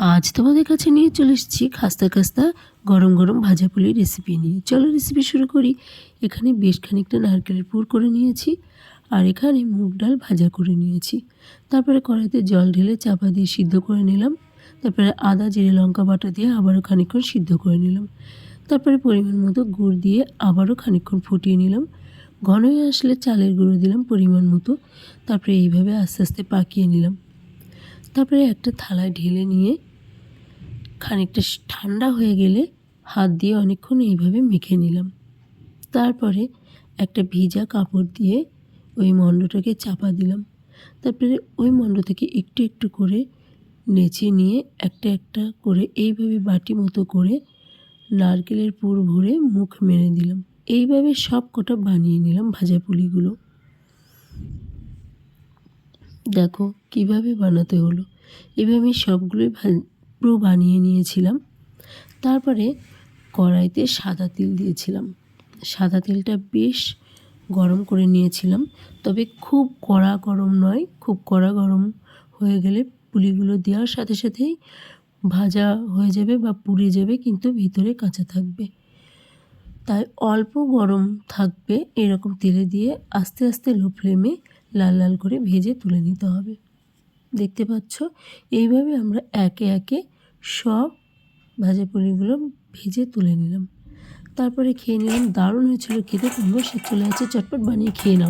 আজ তোমাদের কাছে নিয়ে চলে এসেছি খাস্তা খাস্তা গরম গরম ভাজা পুলির রেসিপি নিয়ে। চলো রেসিপি শুরু করি। এখানে বেশ খানিকটা নারকেলের পুর করে নিয়েছি, আর এখানে মুগ ডাল ভাজা করে নিয়েছি। তারপরে কড়াইতে জল ঢেলে চাপা দিয়ে সিদ্ধ করে নিলাম। তারপরে আদা জিরে লঙ্কা বাটা দিয়ে আবারও খানিকক্ষণ সিদ্ধ করে নিলাম। তারপরে পরিমাণ মতো গুড় দিয়ে আবারও খানিকক্ষণ ফুটিয়ে নিলাম। ঘন হয়ে আসলে চালের গুঁড়ো দিলাম পরিমাণ মতো। তারপরে এইভাবে আস্তে আস্তে পাকিয়ে নিলাম। তারপরে একটা থালায় ঢেলে নিয়ে খানিকটা ঠান্ডা হয়ে গেলে হাত দিয়ে অনেকক্ষণ এইভাবে মেখে নিলাম। তারপরে একটা ভিজা কাপড় দিয়ে ওই মণ্ডটাকে চাপা দিলাম। তারপরে ওই মণ্ড থেকে একটু একটু করে নেচে নিয়ে একটা একটা করে এইভাবে বাটি মতো করে নারকেলের পুর ভরে মুখ মেরে দিলাম। এইভাবে সব কটা বানিয়ে নিলাম ভাজা পুলিগুলো। দেখো কিভাবে বানাতে হলো। এভাবে আমি সবগুলোই পুরো বানিয়ে নিয়েছিলাম। তারপরে কড়াইতে সাদা তেল দিয়েছিলাম। সাদা তেলটা বেশ গরম করে নিয়েছিলাম, তবে খুব কড়া গরম নয়। খুব কড়া গরম হয়ে গেলে পুলিগুলো দেওয়ার সাথে সাথেই ভাজা হয়ে যাবে বা পুড়ে যাবে, কিন্তু ভিতরে কাঁচা থাকবে। তাই অল্প গরম থাকবে এরকম তেলে দিয়ে আস্তে আস্তে লো ফ্লেমে লাল লাল করে ভেজে তুলে নিতে হবে। দেখতে পাচ্ছ, এইভাবে আমরা একে একে সব ভাজা পুলিগুলো ভেজে তুলে নিলাম। তারপরে খেয়ে নিলাম। দারুণ হয়েছিল খেতে। তোমরা সে চলে আছে, চটপট বানিয়ে খেয়ে নাও।